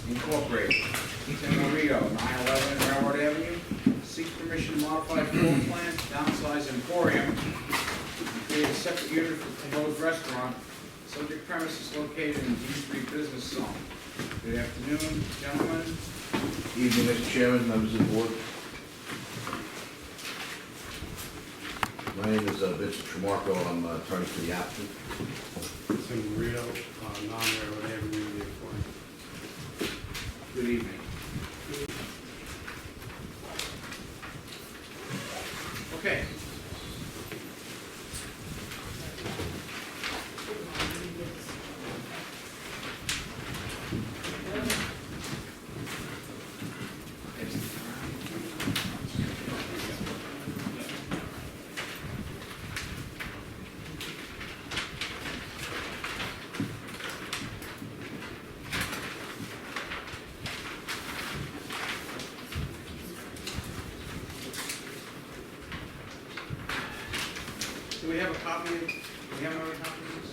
Incorporated. Tim Lorito, 911 Railroad Avenue. Seek permission to modify floor plan, downsize Emporium, create a separate unit for proposed restaurant. Subject premises located in D3 Business Zone. Good afternoon, gentlemen. Evening, Mr. Chairman, members of the board. My name is Vincent Trimarco. I'm attorney for the applicant. Tim Lorito, non-railroad avenue, the Emporium. Good evening. Okay. Do we have a copy? Do we have another copy of this?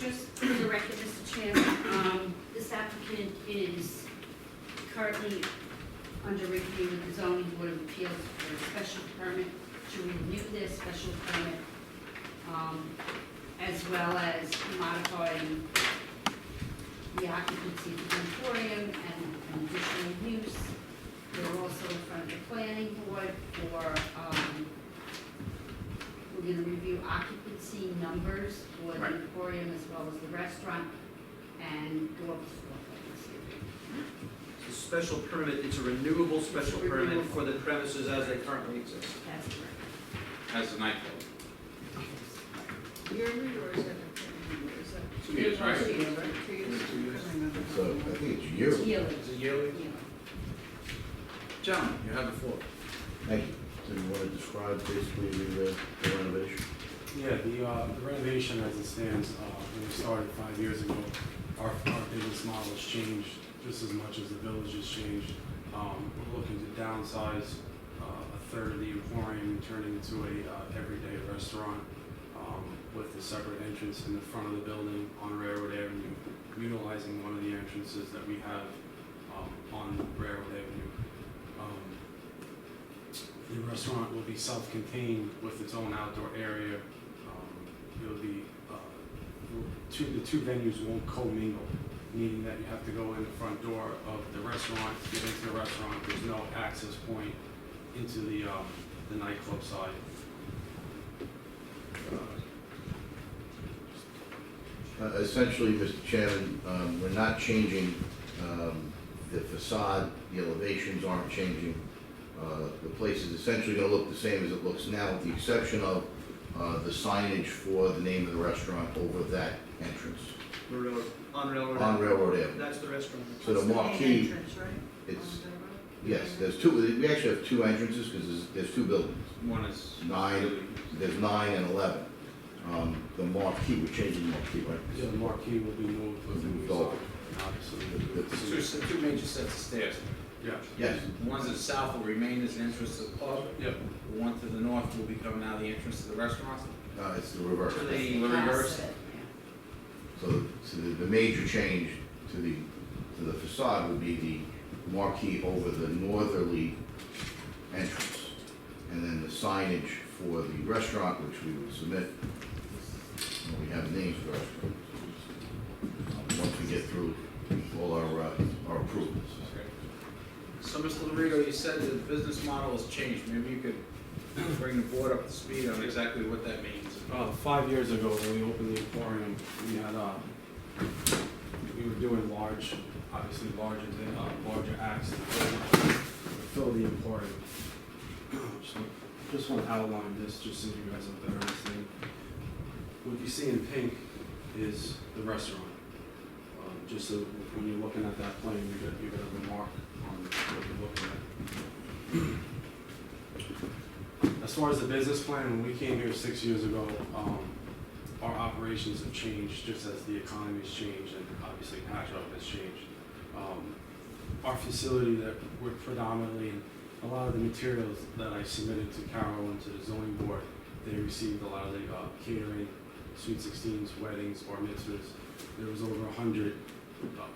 Just for the record, Mr. Chairman, this applicant is currently under review with the zoning board of appeals for a special permit to renew their special permit, as well as modifying the occupancy of the Emporium and additional use. They're also in front of the planning board for, we're gonna review occupancy numbers for the Right. Emporium as well as the restaurant and go up to floor plans. It's a special permit, it's a renewable special It's a permit renewable. for the premises as they currently exist. That's correct. As the nightclub. Yearly or is that? 2 years, right? 2 years, right? 2 years. So I think it's It's yearly. yearly. Is it yearly? Yearly. Gentlemen, you have the floor. Thank you. So you want to describe basically the renovation? Yeah, the renovation as it stands, when we started 5 years ago, our business model has changed just as much as the village has changed. We're looking to downsize a third of the Emporium and turn it into a everyday restaurant with a separate entrance in the front of the building on Railroad Avenue, utilizing one of the entrances that we have on Railroad Avenue. The restaurant will be self-contained with its own outdoor area. It'll be, the two venues won't commingle, meaning that you have to go in the front door of the restaurant to get into the restaurant. There's no access point into the nightclub side. Essentially, Mr. Chairman, we're not changing the facade, the elevations aren't changing. The place is essentially going to look the same as it looks now, with the exception of the signage for the name of the restaurant over that entrance On Railroad. on Railroad Avenue. That's the restaurant. So the It's main marquee, entrance, right? it's, On the road? yes, there's two, we actually have two entrances because there's two buildings. One is. There's 9 and 11. The marquee, we're changing the marquee, right? So the marquee will be moved with the new Moved over. sign, obviously. Two major sets of stairs. Yeah. Yes. The ones to the south will remain as the entrance to the club. Yep. The one to the north will become now the entrance to the restaurant. It's the reverse. To the The reverse. Opposite, yeah. So the major change to the facade would be the marquee over the northerly entrance. And then the signage for the restaurant, which we would submit, when we have names for the restaurant. Once we get through all our approvals. So, Mr. Lorito, you said the business model has changed. Maybe you could bring the board up to speed on exactly what that means. 5 years ago, when we opened the Emporium, we had, we were doing obviously larger acts to fill the Emporium. So, just want to outline this, just so you guys have a better understanding. What you see in pink is the restaurant. Just so when you're looking at that plane, you're gonna remark on what you're looking at. As far as the business plan, when we came here 6 years ago, our operations have changed just as the economy's changed and obviously Patchogue has changed. Our facility that we're predominantly in, a lot of the materials that I submitted to Carol and to the zoning board, they received a lot of the catering Sweet 16s, weddings, bar mitzvahs. There was over 100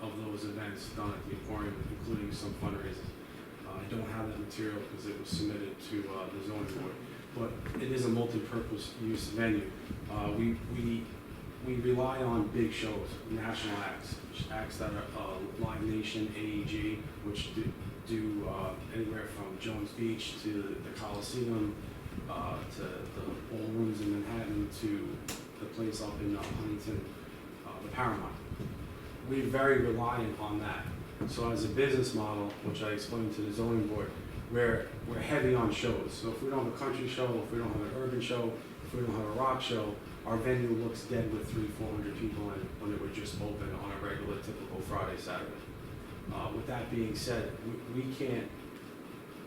of those events done at the Emporium, including some fundraisers. I don't have that material because it was submitted to the zoning board, but it is a multi-purpose use venue. We rely on big shows, national acts that are Live Nation, AEG, which do anywhere from Jones Beach to the Coliseum, to the ballrooms in Manhattan, to the place up in Huntington, the Paramount. We're very reliant on that. So as a business model, which I explained to the zoning board, we're heavy on shows. So if we don't have a country show, if we don't have an urban show, if we don't have a rock show, our venue looks dead with 300-400 people in it when it would just open on a regular, typical Friday, Saturday. With that being said, we can't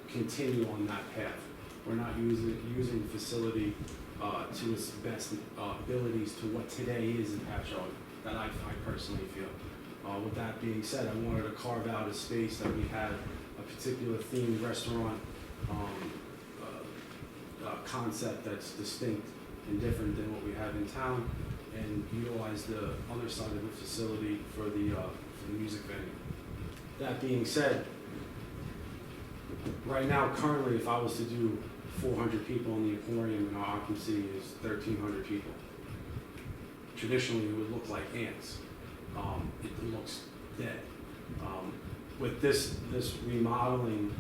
continue on that path. We're not using the facility to its best abilities to what today is in Patchogue, that I personally feel. With that being said, I wanted to carve out a space that we had a particular themed restaurant concept that's distinct and different than what we have in town, and utilize the other side of the facility for the music venue. That being said, right now, currently, if I was to do 400 people in the Emporium and our occupancy is 1,300 people, traditionally it would look like ants. It looks dead. With this remodeling,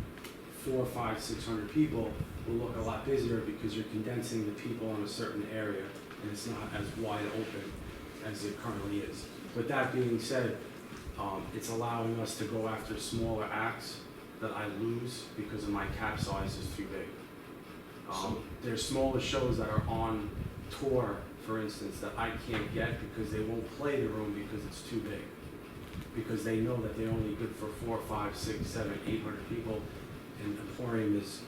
400, 500, 600 people will look a lot busier because you're condensing the people in a certain area and it's not as wide open as it currently is. With that being said, it's allowing us to go after smaller acts that I lose because of my cap size is too big. There's smaller shows that are on tour, for instance, that I can't get because they won't play the room because it's too big. Because they know that they're only good for 400, 500, 600, 700, 800 people, and Emporium is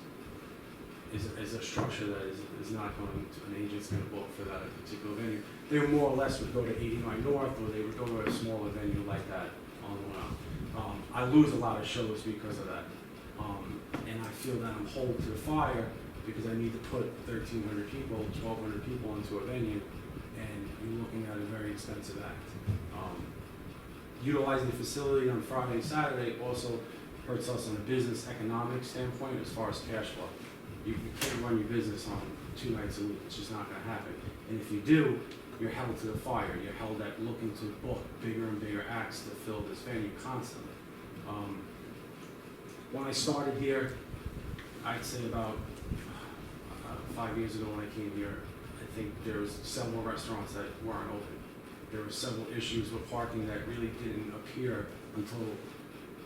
a structure that is not going to, an agent's going to book for that particular venue. They more or less would go to 89 North, or they would go to a smaller venue like that on the way. I lose a lot of shows because of that, and I feel that I'm holding to the fire because I need to put 1,300 people, 1,200 people into a venue, and you're looking at a very expensive act. Utilizing the facility on Friday and Saturday also hurts us on a business economic standpoint as far as cash flow. You can't run your business on 2 nights a week. It's just not going to happen. And if you do, you're held to the fire. You're held at looking to book bigger and bigger acts to fill this venue constantly. When I started here, I'd say about 5 years ago when I came here, I think there was several restaurants that weren't open. There were several issues with parking that really didn't appear until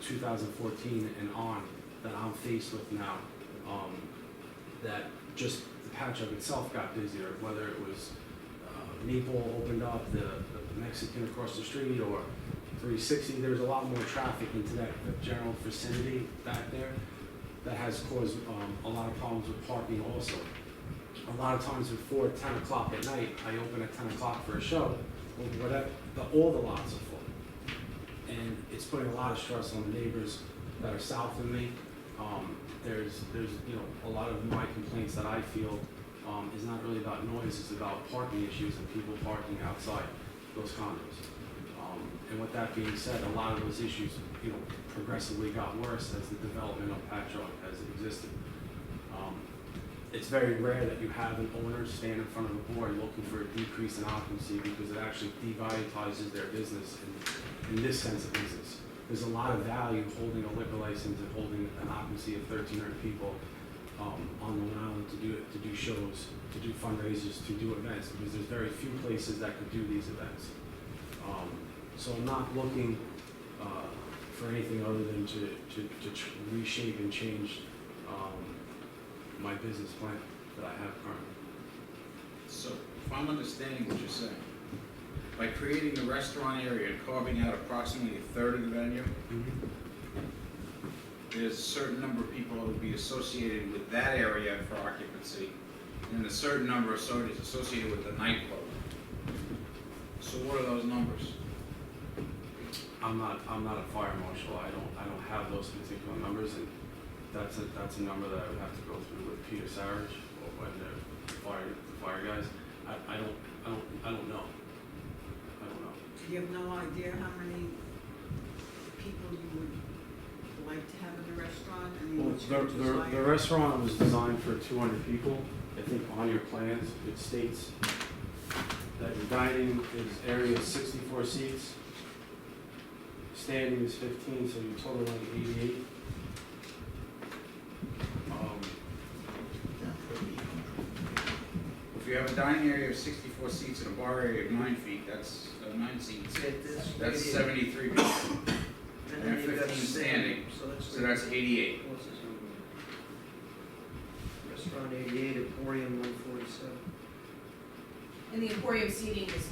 2014 and on that I'm faced with now. That just the Patchogue itself got busier, whether it was Maple opened up, the Mexican across the street, or 360. There's a lot more traffic into that general vicinity back there that has caused a lot of problems with parking also. A lot of times before 10 o'clock at night, I open at 10 o'clock for a show, whatever, all the lots are full. And it's putting a lot of stress on the neighbors that are south of me. There's a lot of my complaints that I feel is not really about noise, it's about parking issues and people parking outside those condos. And with that being said, a lot of those issues, progressively got worse as the development of Patchogue has existed. It's very rare that you have an owner stand in front of a board looking for a decrease in occupancy because it actually devitalizes their business in this sense of business. There's a lot of value holding a liquor license and holding an occupancy of 1,300 people on Long Island to do shows, to do fundraisers, to do events, because there's very few places that could do these events. So I'm not looking for anything other than to reshape and change my business plan that I have currently. So, if I'm understanding what you're saying, by creating the restaurant area and carving out approximately 1/3 of the venue, there's a certain number of people that would be associated with that area for occupancy, and a certain number associated with the nightclub. So what are those numbers? I'm not a fire marshal. I don't have those particular numbers, and that's a number that I would have to go through with Peter Sarich or when the fire guys. I don't know. I don't know. Do you have no idea how many people you would like to have in the restaurant? I mean, Well, what's your the desire? restaurant was designed for 200 people. I think on your plans, it states that your dining is area of 64 seats. Standing is 15, so you're totaling 88. If you have a dining area of 64 seats and a bar area of 9 feet, that's 9 seats. That's 73 people. And then And you've got 15 standing, so that's 88. What's this number? Restaurant 88, Emporium 147. And the Emporium seating is,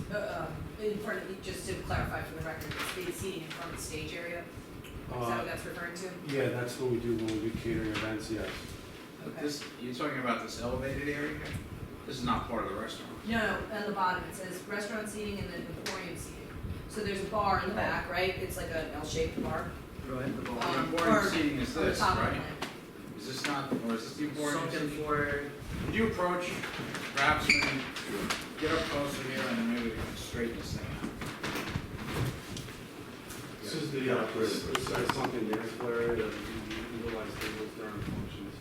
in front of, just to clarify for the record, it's the seating in front of the stage area? Is that what that's referring to? Yeah, that's what we do when we do catering events, yes. But Okay. this, you're talking about this elevated area here? This is not part of the restaurant. No, on the bottom, it says restaurant seating and then Emporium seating. So there's a bar in the back, right? It's like an L-shaped bar. Right, the The bar. Emporium or seating is on the this, top of the right? plan. Is this not, or is this the Emporium Sunken seating? floor area. Could you approach, perhaps, when you get up closer here, and then maybe we can straighten this thing out? This is the, this is something dance floor area that we utilize tables during functions.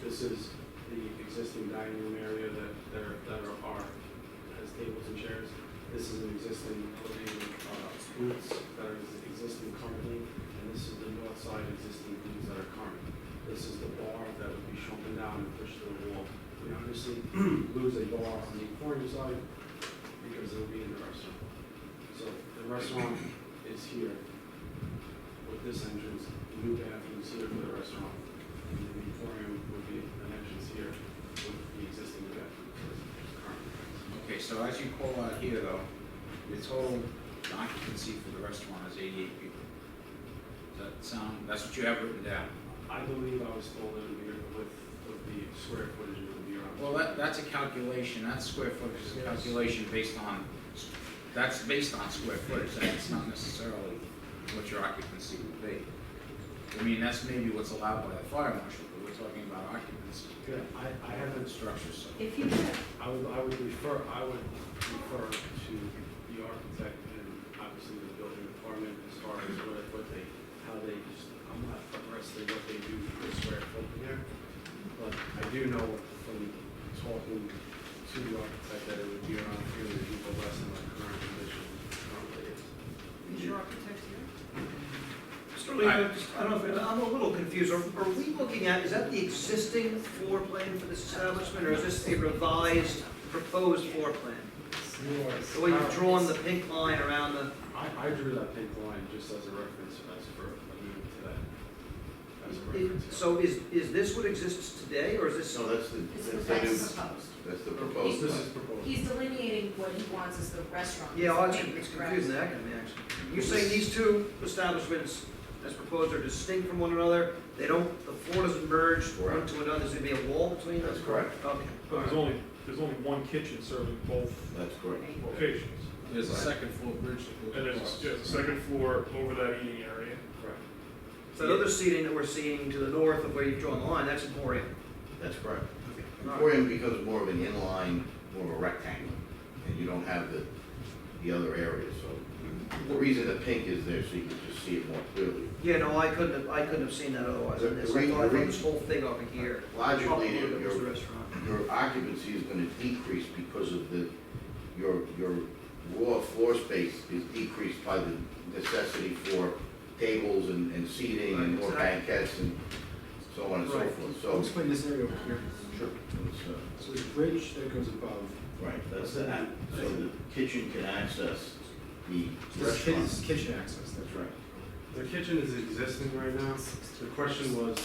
This is the existing dining room area that are, has tables and chairs. This is an existing elevated, booths that are existing currently, and this is the north side existing booths that are current. This is the bar that would be shrunken down and pushed to the wall. We obviously lose a bar on the Emporium side because it'll be in the restaurant. So the restaurant is here with this entrance, new bathrooms here for the restaurant, and the Emporium would be an entrance here with the existing bathroom for the current. Okay, so as you call out here, though, the total occupancy for the restaurant is 88 people. Does that sound, that's what you have written down? I believe I was told it would be with the square footage it would be around. Well, that's a calculation, that square footage is a calculation based on, that's based on square footage, that's not necessarily what your occupancy would be. I mean, that's maybe what's allowed by the fire marshal, but we're talking about occupancy. Yeah, I haven't, Structure, so. If you could, I would refer to the architect and obviously the building department as far as what they, how they just, I'm not interested in what they do per square foot here. But I do know from talking to the architect that it would be around 300 people less than my current condition currently is. Is your architect here? Mr. Leo, I don't know if, I'm a little confused. Are we looking at, is that the existing floor plan for this establishment, or is this the revised, proposed floor plan? The way you've drawn the pink line around the, I drew that pink line just as a reference, as for alluding to that, as a reference. so is this what exists today, or is this? So that's the, it's that's the the new, proposed. that's the proposed This plan. is proposed. He's delineating what he wants as the restaurant. Yeah, well, it's Pink, it's correct? confusing, that can be actually. You're saying these two establishments, as proposed, are distinct from one another? They don't, the floor doesn't merge one to another, there's gonna be a wall between them? That's correct. Okay. But there's only one kitchen serving both That's correct. locations. There's a second floor bridge that And goes there's across. a second floor over that eating area. Correct. So the other seating that we're seeing to the north of where you've drawn the line, that's Emporium. That's correct. Okay. Emporium becomes more of an inline, more of a rectangle, and you don't have the other areas, so. The reason the pink is there, so you can just see it more clearly. Yeah, no, I couldn't have seen that otherwise in this. I thought I thought this whole thing over here. Logically, It was the restaurant. your occupancy is gonna decrease because of your raw floor space is decreased by the necessity for tables and seating and more Right, banquettes and so on and so Right. forth, I'll so. explain this area over here. Sure. So there's a bridge that goes above. Right, that's the, so the kitchen can access the This restaurant. is kitchen access, that's right. The kitchen is existing right now. The question was,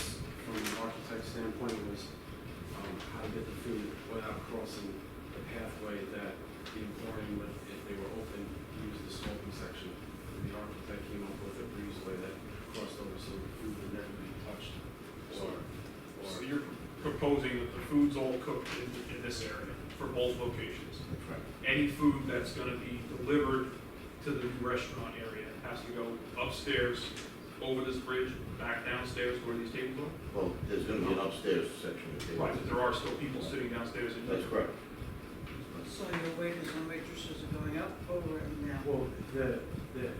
from the architect's standpoint, was how to get the food without crossing the pathway that the Emporium would, if they were open, use the smoking section. And the architect came up with a breezeway that crossed over so the food would never be touched So or you're proposing that the food's all cooked in this area for both locations. That's right. Any food that's gonna be delivered to the restaurant area has to go upstairs, over this bridge, back downstairs where these tables are? Well, there's gonna be an upstairs section of tables. Right, but there are still people sitting downstairs. That's correct. So your waiters and waitresses are going up, over, and down? Well, the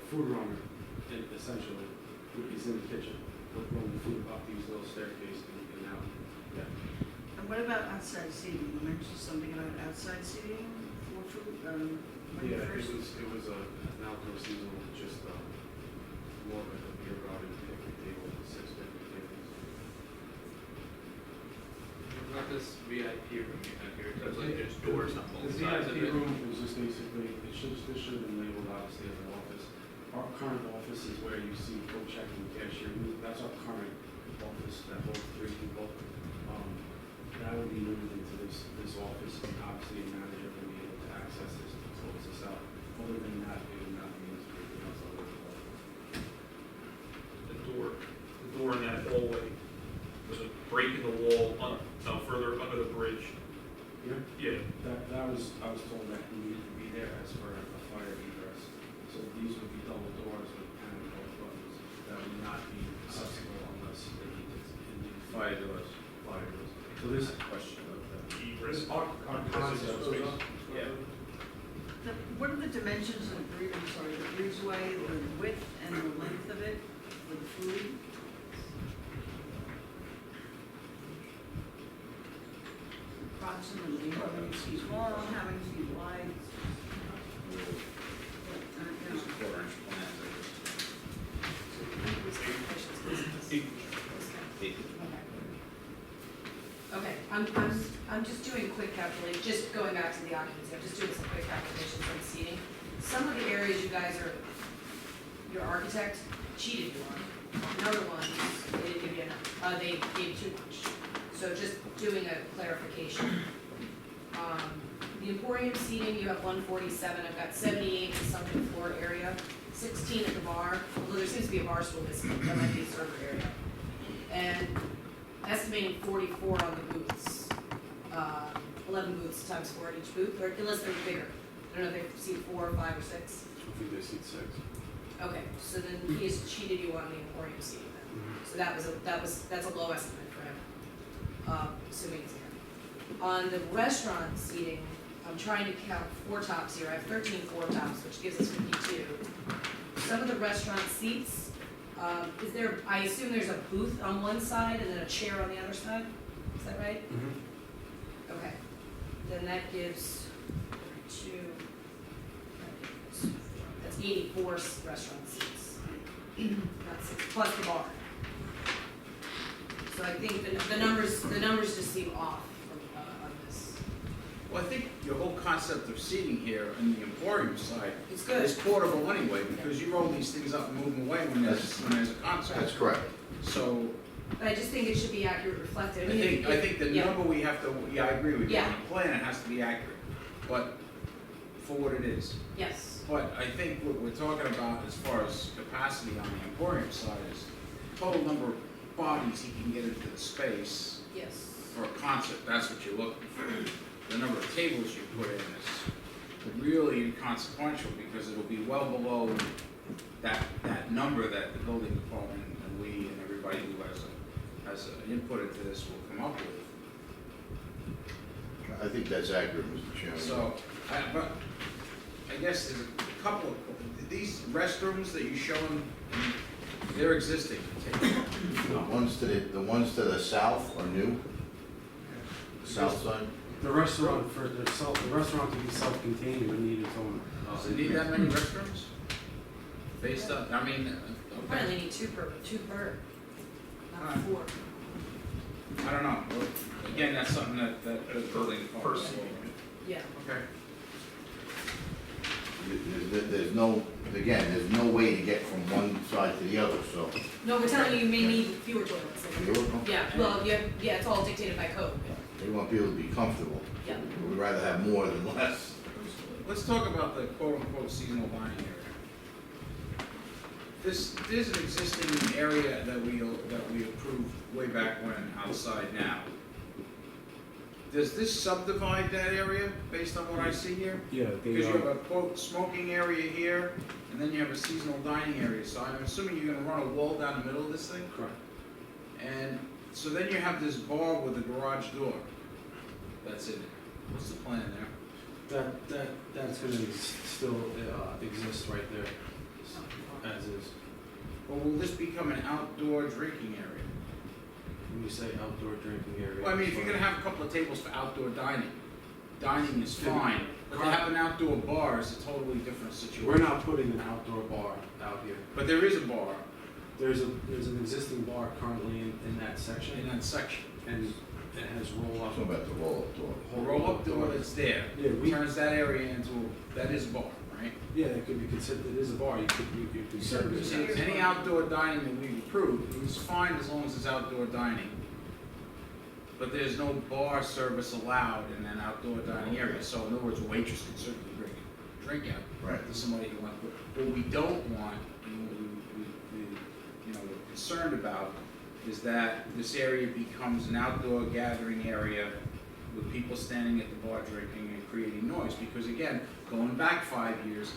food runner, essentially, is in the kitchen, running the food up these little staircase and out. Yeah. And what about outside seating? You mentioned something about outside seating for food, when you Yeah, first? it was an outdoor season with just, more of a beer garden, picnic table, 6 picnic tables. Not this VIP room you have here, that's like there's doors on The both sides of VIP it. room was just basically, this should have been labeled obviously as an office. Our current office is where you see coat checking, cashier, that's our current office that holds 3 people. That would be moved into this office, and obviously a manager would be able to access this to close this out. Other than that, it would not be used for anything else other than The door in that hallway, was a break in the wall further under the bridge. Yeah. Yeah, I was told that he needed to be there as for a fire egress. So these would be double doors with panic buttons that would not be accessible unless they needed Fire doors. fire doors. So this, Question of that. egress. our concept Space. Yeah. What are the dimensions of the breezeway, the width and the length of it for the food? Approximately, how many feet long, how many feet wide? There's a 4-inch plan. Okay, I'm just doing a quick calculation, just going back to the occupancy, I'm just doing some quick calculations on the seating. Some of the areas you guys are, your architect cheated you on. Another one, they didn't give you enough, they gave too much. So just doing a clarification. The Emporium seating, you have 147, I've got 78 in the sunken floor area, 16 at the bar, although there seems to be a bar stool missing, that might be a server area. And estimating 44 on the booths. 11 booths times 4 at each booth, or unless they're bigger. I don't know if they seat 4, 5, or 6. I think they seat 6. Okay, so then he has cheated you on the Emporium seating then. So that's a low estimate for him, assuming it's here. On the restaurant seating, I'm trying to count 4 tops here. I have 13 4 tops, which gives us 52. Some of the restaurant seats, is there, I assume there's a booth on one side and then a chair on the other side? Is that right? Mm-hmm. Okay. Then that gives 2, that's 84 restaurant seats. Not 6, plus the bar. So I think the numbers just seem off on this. Well, I think your whole concept of seating here on the Emporium side It's good. is portable anyway, because you roll these things up and move them away when there's a concert. That's correct. So, But I just think it should be accurate reflected. I think the yeah. number we have to, I agree with you, Yeah. on the plan, it has to be accurate, but for what it is. Yes, But I think what we're talking about as far as capacity on the Emporium side is total number of bodies he can get into the space yes. for a concert, that's what you're looking for. The number of tables you put in is really inconsequential because it'll be well below that number that the building department and we and everybody who has an input into this will come up with. I think that's accurate, Mr. Chairman. So, but I guess there's a couple of, these restrooms that you're showing, they're existing. The ones to the south are new. The south side. The restaurant the restaurant to be self-contained, it would need its own. Does it need that many restrooms? Based on, I mean, Probably only need 2 per, not 4. I don't know. Well, again, that's something that the building department. Yeah. Okay. There's no way to get from one side to the other, so. No, we're telling you may need fewer toilets. Fewer? Yeah, well, yeah, it's all dictated by code. They want people to be comfortable. Yeah. We'd rather have more than less. Let's talk about the quote-unquote seasonal dining area. There's an existing area that we approved way back when outside now. Does this subdivide that area based on what I see here? Yeah, Because you have a quote smoking area here, and then you have a seasonal dining area. So I'm assuming you're gonna run a wall down the middle of this thing? correct. And so then you have this bar with a garage door that's in it. What's the plan there? That's gonna still exist right there, as is. Or will this become an outdoor drinking area? When you say outdoor drinking area. Well, I mean, if you're gonna have a couple of tables for outdoor dining, dining is fine, but to have an outdoor bar is a totally different situation. We're not putting an outdoor bar out here. But there is a bar There's an existing bar currently in that section, in that section. and it has roll up. Talking about the roll-up door. A roll-up door that's there, Yeah, turns that area into, that is a bar, right? Yeah, it could be considered, it is a bar, you could serve it. See, any outdoor dining that we've approved, it's fine as long as it's outdoor dining. But there's no bar service allowed in an outdoor dining area, so in other words, a waitress can certainly bring a drink out Right. to somebody who wants. What we don't want, and what we're concerned about, is that this area becomes an outdoor gathering area with people standing at the bar drinking and creating noise, because again, going back 5 years,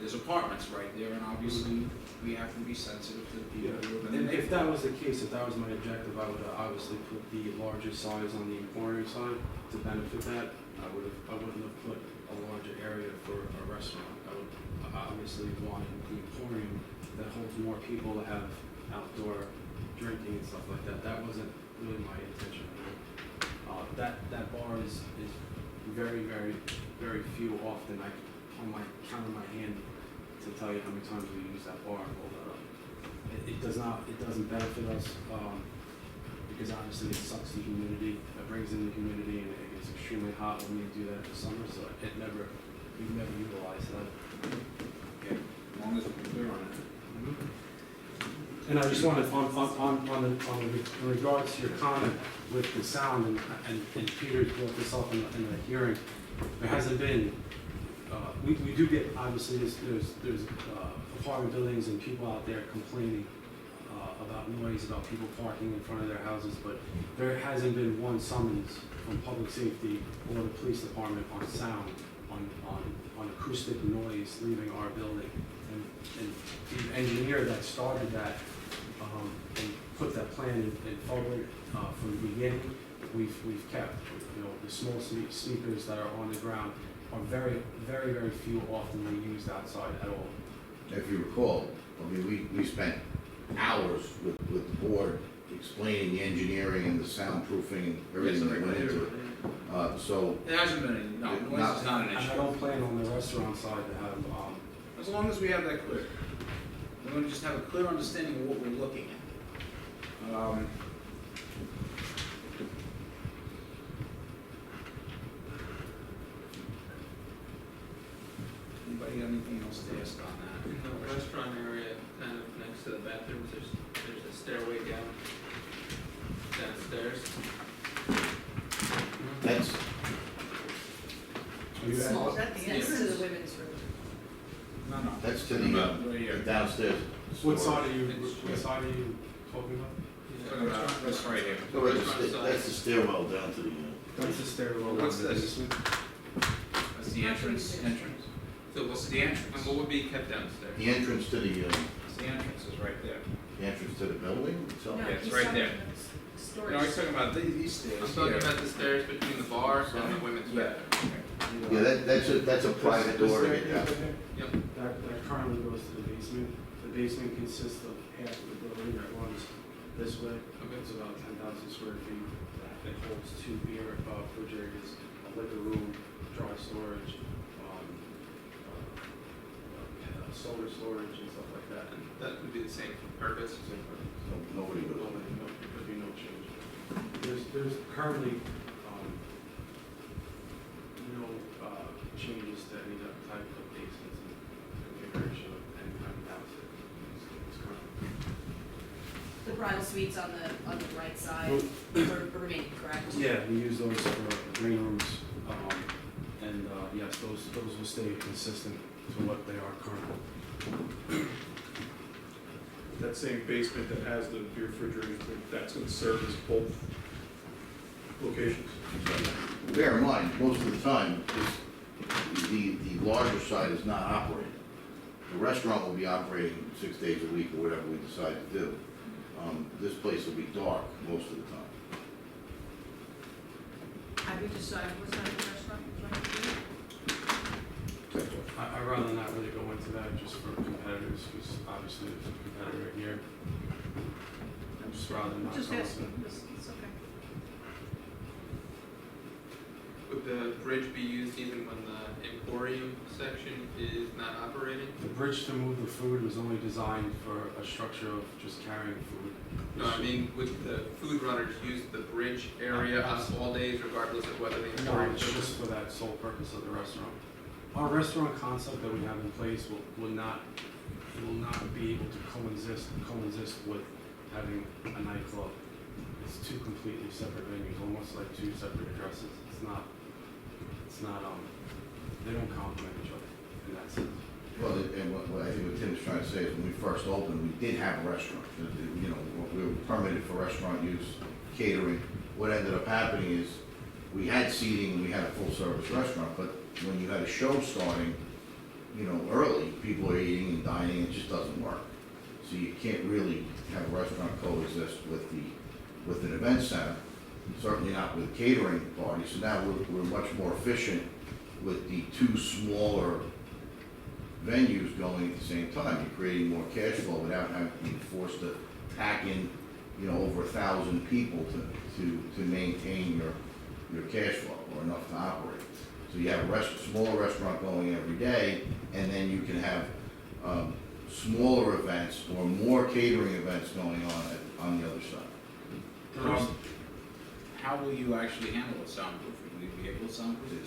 there's apartments right there, and obviously, we have to be sensitive to the people who live in the And if neighborhood. that was the case, if that was my objective, I would obviously put the larger size on the Emporium side to benefit that. I wouldn't have put a larger area for a restaurant. I would obviously want the Emporium that holds more people to have outdoor drinking and stuff like that. That wasn't really my intention. That bar is very, very, very few often. I on my count on my hand to tell you how many times we use that bar and hold that up. It doesn't benefit us, because obviously it sucks the humidity, it brings in the humidity, and it gets extremely hot when we do that in the summer, so we've never utilized that. Okay, as long as we're clear on it. And I just wanted, in regards to your comment with the sound, and Peter brought this up in the hearing, there hasn't been, we do get, obviously, there's apartment buildings and people out there complaining about noise, about people parking in front of their houses, but there hasn't been one summons from public safety or the police department on sound, on acoustic noise leaving our building. And the engineer that started that, and put that plan in forward from the beginning, we've kept, the small speakers that are on the ground are very, very, very few often used outside at all. If you recall, I mean, we spent hours with the board explaining the engineering and the soundproofing and everything that went into it. So, There hasn't been any, no, noise is not an And I issue. don't plan on the restaurant side to have, As long as we have that clear. We're gonna just have a clear understanding of what we're looking at. Anybody got anything else to ask on that? In the restaurant area, kind of next to the bathrooms, there's a stairway downstairs. that's, are you at? Small, Is that the next to entrance? the women's room. No. that's to Right here. the downstairs. What storage. side are you talking about? Talking about this right here. So that's the stairwell down to the, That's the stairwell. What's down to the this? basement. That's the entrance. So What's the entrance? And what would be kept downstairs? the entrance to the entrance is right there. entrance to the building itself. Yeah, it's right there. Storage. He's talking about these stairs. I'm talking here. about the stairs between the bar and the women's Yeah. bathroom. Yeah, that's a private door to get down. Yep. That currently goes to the basement. The basement consists of half of the building that runs this way. It's about 10,000 square feet. It holds 2 beer refrigerators, a liquor room, dry storage, solar storage and stuff like that. And that would be the same purpose. So nobody would. There could be no change. There's currently, no, changes to any type of basements and configuration of any kind of house. It's currently. The bridal suites on the right side are remaining, correct? Yeah, we use those for green rooms, and, yes, those will stay consistent to what they are currently. That same basement that has the beer refrigerators, that's gonna service both locations. Bear in mind, most of the time, the larger side is not operating. The restaurant will be operating 6 days a week or whatever we decide to do. This place will be dark most of the time. Have you decided what side of the restaurant you'd like to do? I'd rather not really go into that just for competitors, because obviously there's a competitor here. I'd just rather not go Just into asking, it. it's okay. Would the bridge be used even when the Emporium section is not operating? The bridge to move the food was only designed for a structure of just carrying food. No, I mean, would the food runners use the bridge area on all days regardless of whether the No, Emporium? it's just for that sole purpose of the restaurant. Our restaurant concept that we have in place will not be able to coexist with having a nightclub. It's two completely separate venues, almost like two separate addresses. It's not, they don't complement each other in that sense. Well, and what I think what Tim's trying to say is when we first opened, we did have a restaurant. You know, we were permitted for restaurant use, catering. What ended up happening is we had seating and we had a full service restaurant, but when you had a show starting, you know, early, people are eating and dining, it just doesn't work. So you can't really have a restaurant coexist with an event center, certainly not with catering parties. So now we're much more efficient with the two smaller venues going at the same time. You're creating more cash flow without having to be forced to pack in, you know, over 1,000 people to maintain your cash flow or enough to operate. So you have a smaller restaurant going every day, and then you can have smaller events or more catering events going on the other side. How will you actually handle it soundproofing? Will you be able to soundproof it?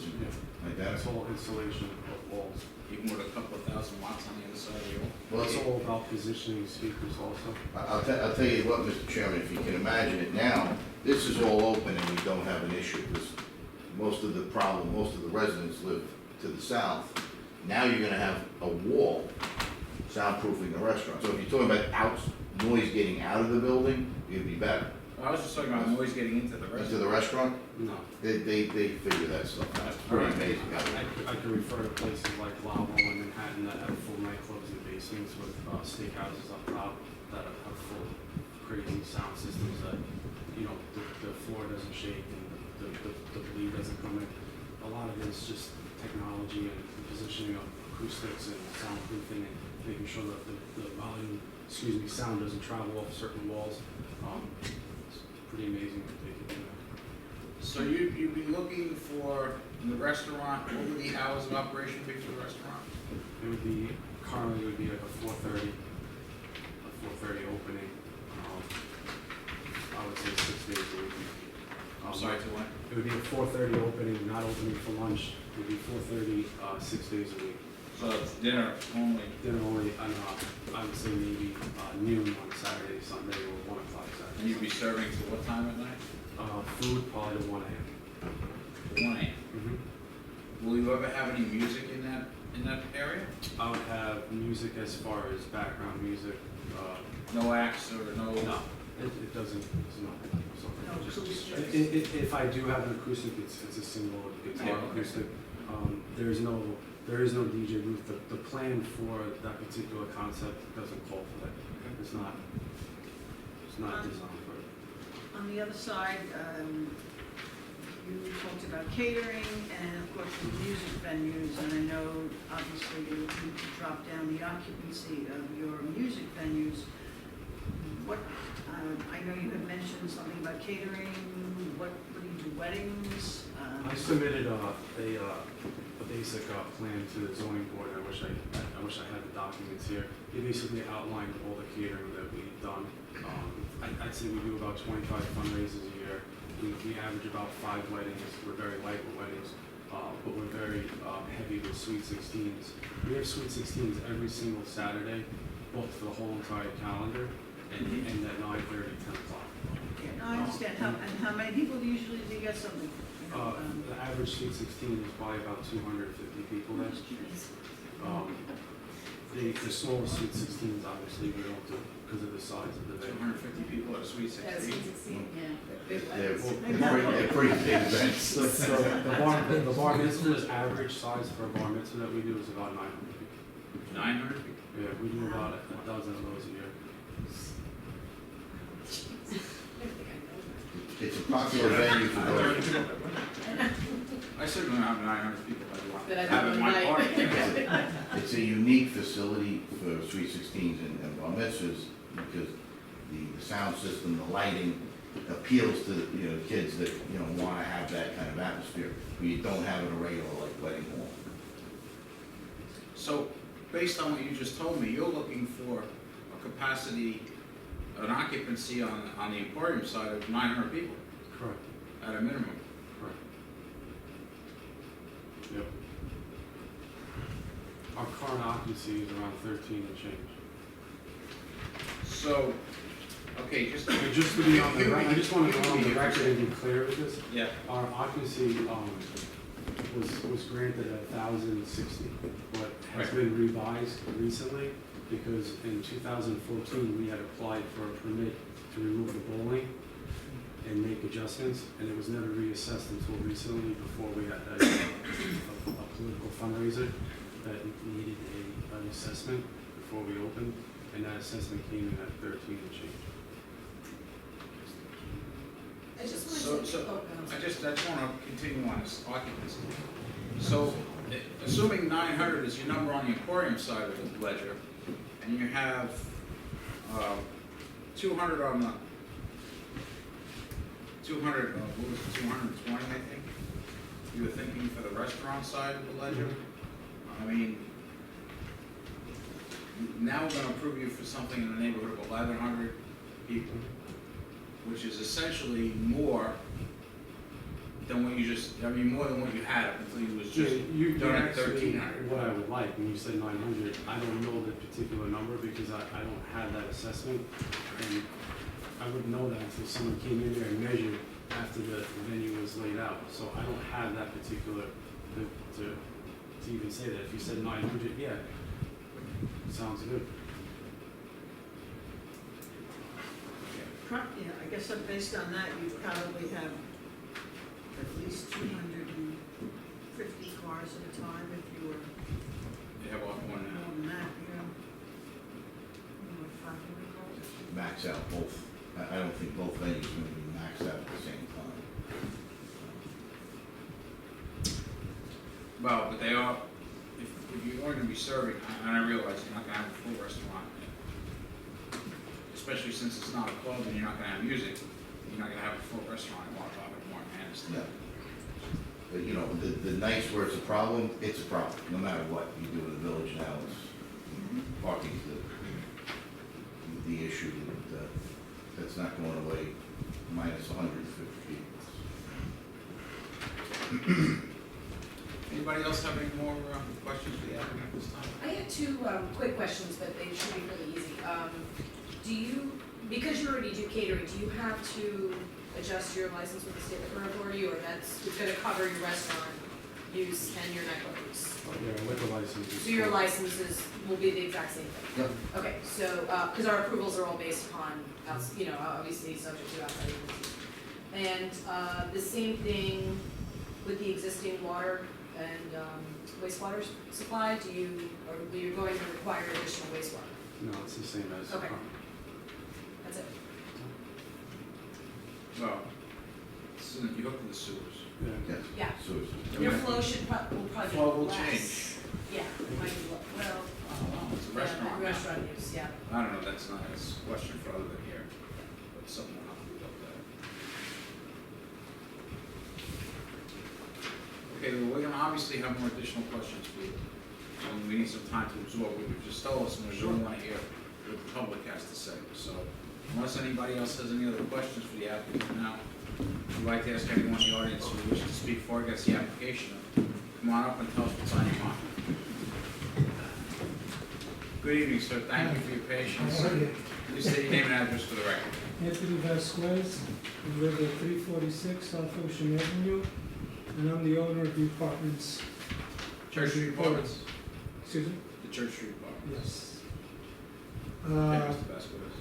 Like That's that. all installation of walls. Even with a couple of thousand watts on the other side of the wall? Well, It's all about positioning speakers also. I'll tell you what, Mr. Chairman, if you can imagine it now, this is all open and we don't have an issue, because most of the residents live to the south. Now you're gonna have a wall soundproofing the restaurant. So if you're talking about noise getting out of the building, it'd be better. I was just talking about noise getting into the Into restaurant. the restaurant, No. they figure that stuff out. It's pretty amazing how they. I can refer to places like Lavo in Manhattan that have full nightclubs and basements with steakhouses up top that have full crazy sound systems that, you know, the floor doesn't shake and the bleed doesn't come in. A lot of it is just technology and positioning of acoustics and soundproofing and making sure that the volume, sound doesn't travel off certain walls. It's pretty amazing what they can do. So you'd be looking for the restaurant, what would the hours of operation be for the restaurant? It would be, currently it would be like a 4:30 opening. I would say 6 days a week. I'm sorry, to what? It would be a 4:30 opening, not opening for lunch. It would be 4:30, 6 days a week. So it's dinner only. Dinner only, I would say maybe noon on Saturday, Sunday, or 1 o'clock And Saturday. you'd be serving to what time at night? Food probably to 1 a.m. 1 a.m. Will you ever have any music in that area? I would have music as far as background music. No acts or no? No, it doesn't, it's not. No acoustics. If I do have an acoustic, it's a single guitar Yeah, okay. acoustic. There is no DJ booth. The plan for that particular concept doesn't call for that. It's not designed for it. On the other side, you talked about catering and of course the music venues, and I know obviously you need to drop down the occupancy of your music venues. What, I know you had mentioned something about catering, what do you do, weddings? I submitted a basic plan to the zoning board. I wish I had the documents here. It basically outlined all the catering that we've done. I'd say we do about 25 fundraisers a year. We average about 5 weddings. We're very light with weddings, but we're very heavy with sweet 16s. We have sweet 16s every single Saturday, booked for the whole entire calendar, and they end at 9:30, 10 o'clock. Yeah, no, I understand. And how many people usually do you get something? You know, The average sweet 16 is probably about 250 people there. The smaller sweet 16s, obviously, we don't do because of the size of the venue. 250 people at a sweet 16. They're pretty big events. So the bar mitzvah's average size for a bar mitzvah that we do is about 900 people. 900 people? Yeah, we do about a dozen of those a year. It's a popular venue for those. I certainly don't have 900 people. that I Having don't my like. party. It's a unique facility for sweet sixteens and bar mitzvahs because the sound system, the lighting appeals to, you know, kids that, you know, wanna have that kind of atmosphere, where you don't have in a regular, like, wedding hall. So, based on what you just told me, you're looking for a capacity, an occupancy on the Emporium side of 900 people Correct, at a minimum. correct. Yep. Our current occupancy is around 13 and change. So, okay, just. But just to be on the record, I just want to go on the Give me record and be clear with this. Yeah. Our occupancy, was granted at 1,060, but has Right. been revised recently because in 2014, we had applied for a permit to remove the bowling and make adjustments, and it was never reassessed until recently before we had a political fundraiser that needed an assessment before we opened, and that assessment came in at 13 and change. I just So, wanted to, so, oh, no. I just want to continue on this occupancy. So, assuming 900 is your number on the Emporium side of the ledger, and you have 200 on the, 200, what was it, 220, I think? You were thinking for the restaurant side of the ledger? I mean, now we're going to approve you for something in the neighborhood of 1,100 people, which is essentially more than what you just, I mean, more than what you had up until you was just you done at actually 1,300. what I would like, when you said 900, I don't know the particular number because I don't have that assessment. And I wouldn't know that until someone came in there and measured after the venue was laid out. So I don't have that particular, to even say that. If you said 900, yeah, sounds good. Yeah, I guess that based on that, you probably have at least 250 cars at a time if you were You have a lot more more now. than that, you know. You know, 500 cars. Max out both, I don't think both venues are gonna be maxed out at the same time. Well, but they are, if you're going to be serving, and I realize you're not going to have a full restaurant, especially since it's not a club and you're not going to have music, you're not going to have a full restaurant at Mark Manistee. Yeah. But, you know, the nights where it's a problem, no matter what you do in the village now, it's parking's the issue that's not going away, minus 150 people. Anybody else have any more questions for the applicant at this time? I had two quick questions, but they should be really easy. Do you, because you already do catering, do you have to adjust your license with the state liquor authority, or it's gonna cover your restaurant use and your nightclub use? Yeah, liquor license. So your licenses will be the exact same thing? Yep. Okay, so, because our approvals are all based upon, you know, obviously subject to outside agencies. And the same thing with the existing water and wastewater supply, are you going to require additional wastewater? No, it's the same as. Okay. That's it. Well, you hook to the sewers. Yeah. Yes. Yeah. So it's- Your flow will probably be Flow will less. change. Yeah, it might be, well, I don't know, it's a yeah, restaurant now. restaurant use, yeah. I don't know, that's not, that's a question for other than here, but something will have to be looked at. Okay, well, we're gonna obviously have more additional questions for you, and we need some time to absorb what you've just told us, and we really wanna hear what the public has to say, so unless anybody else has any other questions for the applicant now, I'd like to ask anyone in the audience who wishes to speak before against the application, come on up and tell us what's on your mind. Good evening, sir, thank you for your patience. How are you? Please state your name and address for the record. Anthony Vasquez, I live at 346 South Ocean Avenue, and I'm the owner of the apartments. Church Street Apartments? Excuse me? The Church Street Apartments. Yes. Okay, Mr. Vasquez.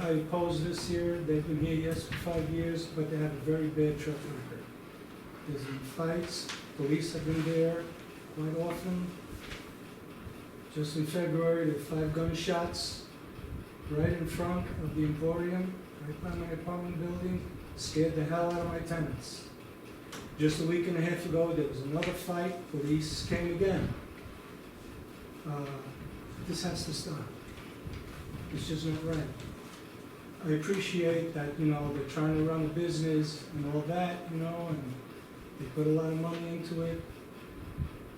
I opposed this here. They've been here, yes, for 5 years, but they have a very bad track record. There's been fights, police have been there quite often. Just in February, there were 5 gunshots right in front of the Emporium, right by my apartment building. Scared the hell out of my tenants. Just a week and a half ago, there was another fight, police came again. This has to stop. It's just not right. I appreciate that, you know, they're trying to run a business and all that, you know, and they put a lot of money into it.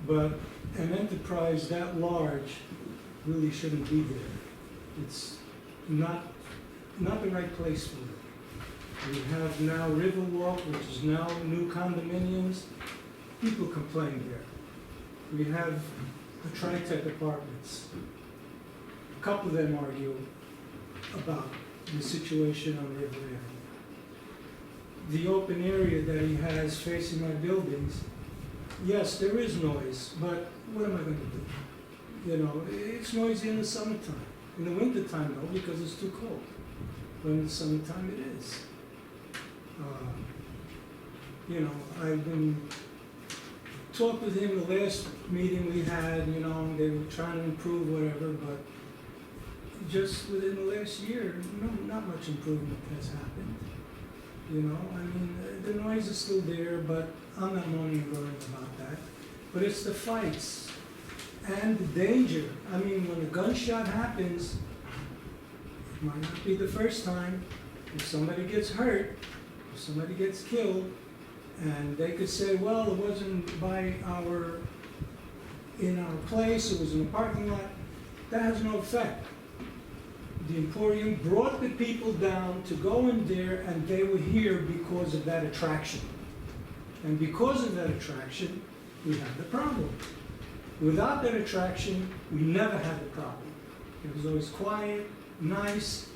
But an enterprise that large really shouldn't be there. It's not the right place for it. We have now Riverwalk, which is now new condominiums. People complain there. We have the Tri-Tech apartments. A couple of them argue about the situation on River Avenue. The open area that he has facing my buildings, yes, there is noise, but what am I going to do? You know, it's noisy in the summertime. In the wintertime, though, because it's too cold. But in the summertime, it is. You know, I've been talked with him the last meeting we had, you know, and they were trying to improve whatever, but just within the last year, not much improvement has happened. You know, I mean, the noise is still there, but I'm not moaning and groaning about that. But it's the fights and the danger. I mean, when a gunshot happens, it might not be the first time. If somebody gets hurt, if somebody gets killed, and they could say, well, it wasn't in our place, it was in a parking lot. That has no effect. The Emporium brought the people down to go in there, and they were here because of that attraction. And because of that attraction, we had the problem. Without that attraction, we never had the problem. It was always quiet, nice,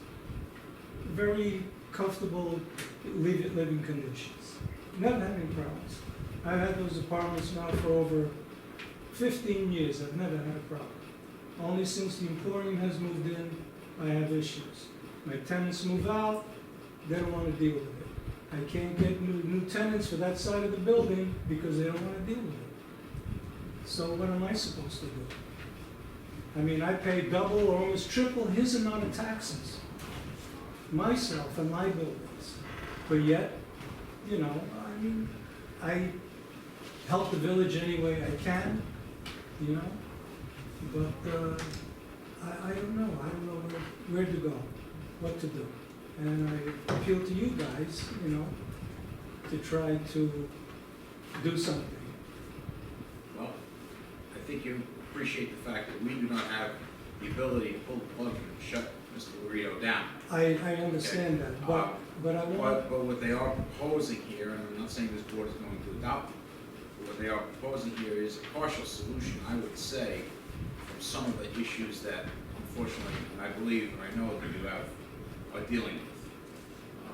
very comfortable living conditions. Never had any problems. I've had those apartments now for over 15 years. I've never had a problem. Only since the Emporium has moved in, I have issues. My tenants move out, they don't want to deal with it. I can't get new tenants for that side of the building because they don't want to deal with it. So what am I supposed to do? I mean, I pay double or almost triple his amount of taxes, myself and my buildings. But yet, you know, I mean, I help the village any way I can, you know, but I don't know. I don't know where to go, what to do. And I appeal to you guys, you know, to try to do something. Well, I think you appreciate the fact that we do not have the ability to pull the plug and shut Mr. Lorito down. I understand that, but I want... But what they are proposing here, and I'm not saying this board is going to adopt it, but what they are proposing here is a partial solution, I would say, from some of the issues that, unfortunately, and I believe, and I know that you are dealing with.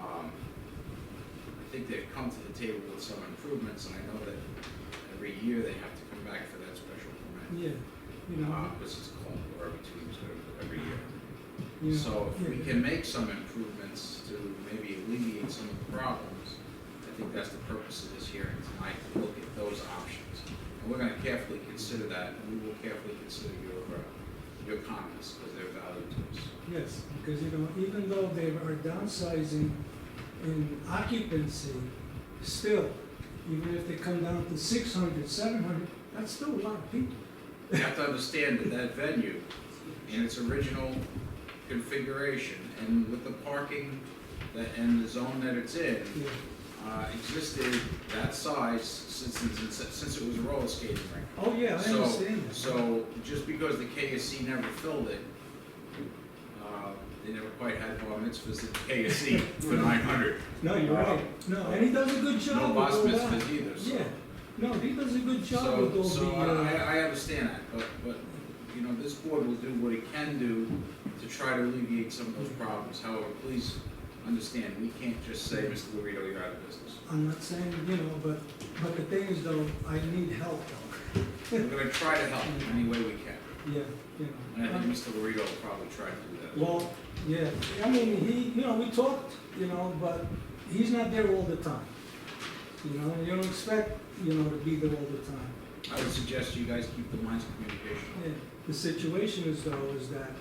I think they've come to the table with some improvements, and I know that every year they have to come back for that special permit. Yeah, you know... Because it's called, or every 2 years, every year. you know, So if we yeah. can make some improvements to maybe alleviate some of the problems, I think that's the purpose of this hearing tonight, to look at those options. And we're gonna carefully consider that, and we will carefully consider your comments, because they're valuable to us. Yes, because, you know, even though they are downsizing in occupancy, still, even if they come down to 600, 700, that's still a lot of people. You have to understand that that venue, in its original configuration, and with the parking and the zone that it's in, Yeah. existed that size since it was a roller skating rink. Oh, yeah, I understand that. So just because the KSC never filled it, they never quite had bar mitzvahs at the KSC for 900. No, you're right. No, and he does a good job No with bar all that. mitzvahs either, so. Yeah, no, he does a good job with all So the... I understand that, but, you know, this board will do what it can do to try to alleviate some of those problems. However, please understand, we can't just say, Mr. Lorito, you're out of business. I'm not saying, you know, but the thing is, though, I need help, though. We're gonna try to help any way we can. Yeah, you And I know. think Mr. Lorito will probably try to do that. Well, yeah, I mean, he, you know, we talked, you know, but he's not there all the time. You know, you don't expect, you know, to be there all the time. I would suggest you guys keep the lines of communication Yeah, open. the situation is, though, is that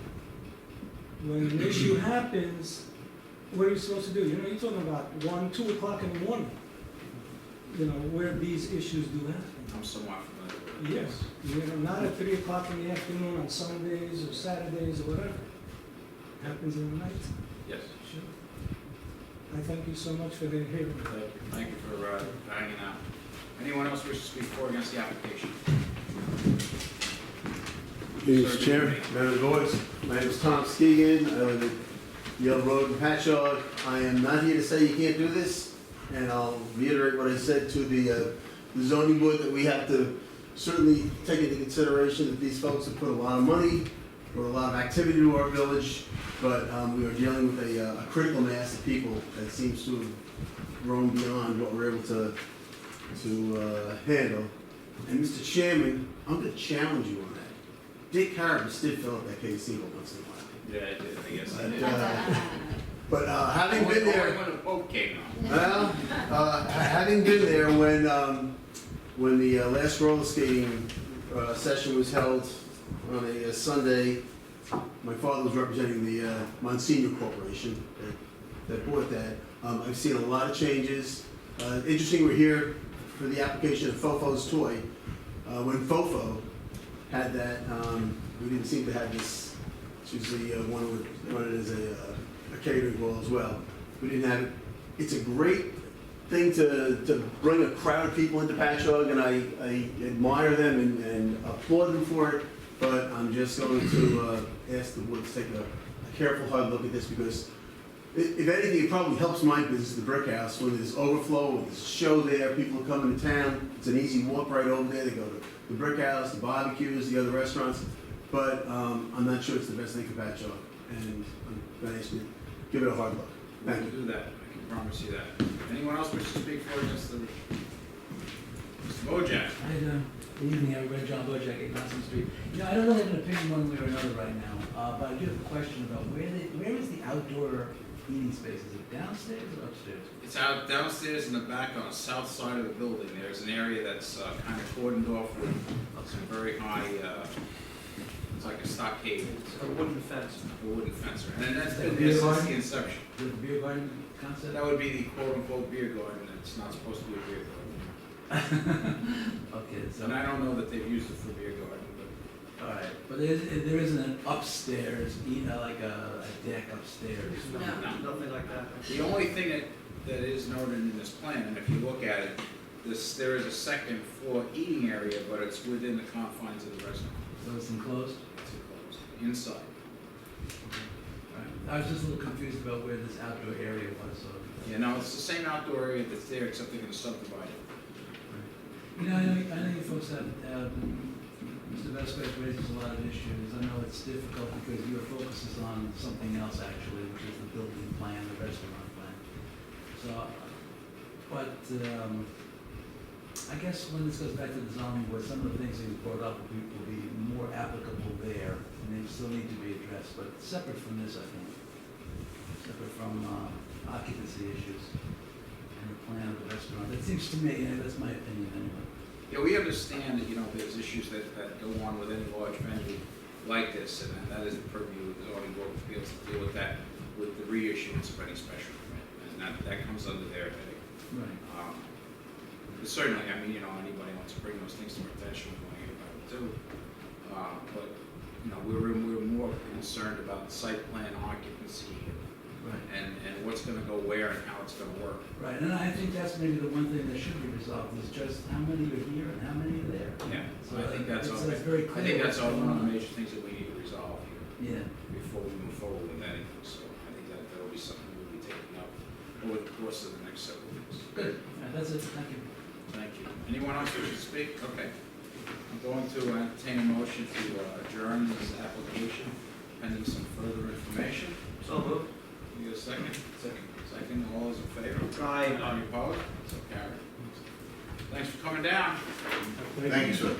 when an issue happens, what are you supposed to do? You know, you're talking about 1, 2 o'clock in the morning. you know, where these issues do happen. I'm somewhat familiar with it. Yes, you know, not at 3 o'clock in the afternoon on Sundays or Saturdays or whatever. Happens in the night. Yes. Sure. I thank you so much for the hearing. Thank you for hanging out. Anyone else wish to speak for or against the application? Mr. Chairman, members of the board, my name is Tom Skegan, I live at Yale Road in Patchogue. I am not here to say you can't do this, and I'll reiterate what I said to the zoning board, that we have to certainly take into consideration that these folks have put a lot of money, brought a lot of activity to our village, but we are dealing with a critical mass of people that seems to have grown beyond what we're able to handle. And Mr. Chairman, I'm going to challenge you on that. Dick Harris did fill up that case single once in a while. Yeah, I did, I guess I did. But having been there, When a boat came on. well, having been there when the last roller skating session was held on a Sunday, my father was representing the Monsignor Corporation that bought that. I've seen a lot of changes. Interesting, we're here for the application of Fofo's Toy. When Fofo had that, we didn't seem to have this. It's usually one would run it as a catering hall as well. We didn't have it. It's a great thing to bring a crowd of people into Patchogue, and I admire them and applaud them for it. But I'm just going to ask the board to take a careful, hard look at this, because if anything, it probably helps my business, the Brick House, when there's overflow, when there's a show there, people are coming to town. It's an easy walk right over there. They go to the Brick House, the barbecues, the other restaurants. But I'm not sure it's the best thing for Patchogue, and I'm going to ask you to give it a hard look. Thank you. We'll do that, I can promise you that. Anyone else wish to speak for or against the? Mr. Bojack? Good evening, everybody. John Bogack, 8 Johnson Street. You know, I don't really have an opinion one way or another right now, but I do have a question about where is the outdoor eating space? Is it downstairs or upstairs? It's out downstairs in the back on the south side of the building. There's an area that's kind of cordoned off with some very high, it's like a stockade. It's a wooden fence. A wooden fence. And then that's Is that been there beer since garden? the inception. Is it the beer garden concept? That would be the quote-unquote beer garden. It's not supposed to be a beer garden. Okay, so, And I don't know that they've used it for beer garden, but all right, but there isn't an upstairs, like a deck upstairs? No, nothing like that. the only thing that is noted in this plan, and if you look at it, there is a second floor eating area, but it's within the confines of the restaurant. So it's enclosed? It's enclosed, inside. All right. I was just a little confused about where this outdoor area was, so. You know, it's the same outdoor area that's there, except they're gonna subdivide it. You know, I know you folks have, Mr. Vasquez raises a lot of issues. I know it's difficult because your focus is on something else actually, which is the building plan, the restaurant plan. So, but, I guess when this goes back to the zoning board, some of the things that you brought up will be more applicable there, and they still need to be addressed, but separate from this, I think. Separate from, occupancy issues and the plan of the restaurant. It seems to me, and that's my opinion anyway. Yeah, we understand that, you know, there's issues that go on with any large venue like this, and that is the purview of the zoning board to be able to deal with that, with the reissuance of any special permit, and that comes under their heading. Right. But certainly, I mean, you know, anybody wants to bring those things to our attention, we want to hear about it too. But, you know, we're more concerned about site plan occupancy Right. and what's gonna go where and how it's gonna work. Right, and I think that's maybe the one thing that should be resolved, is just how many are here and how many are there. Yeah, So I think that's all. it's very I clear think that's what's all going one of the on. major things that we need to resolve here Yeah, before we move forward with anything. So I think that'll be something we'll be taking up over the course of the next several weeks. good, all right, that's it, thank you. Thank you. Anyone else wish to speak? Okay. I'm going to entertain a motion to adjourn this application pending some further information. So moved. You get a second? Second, all those in favor? Aye. Any opposed? So carried. Thanks for coming down. Thank you, sir.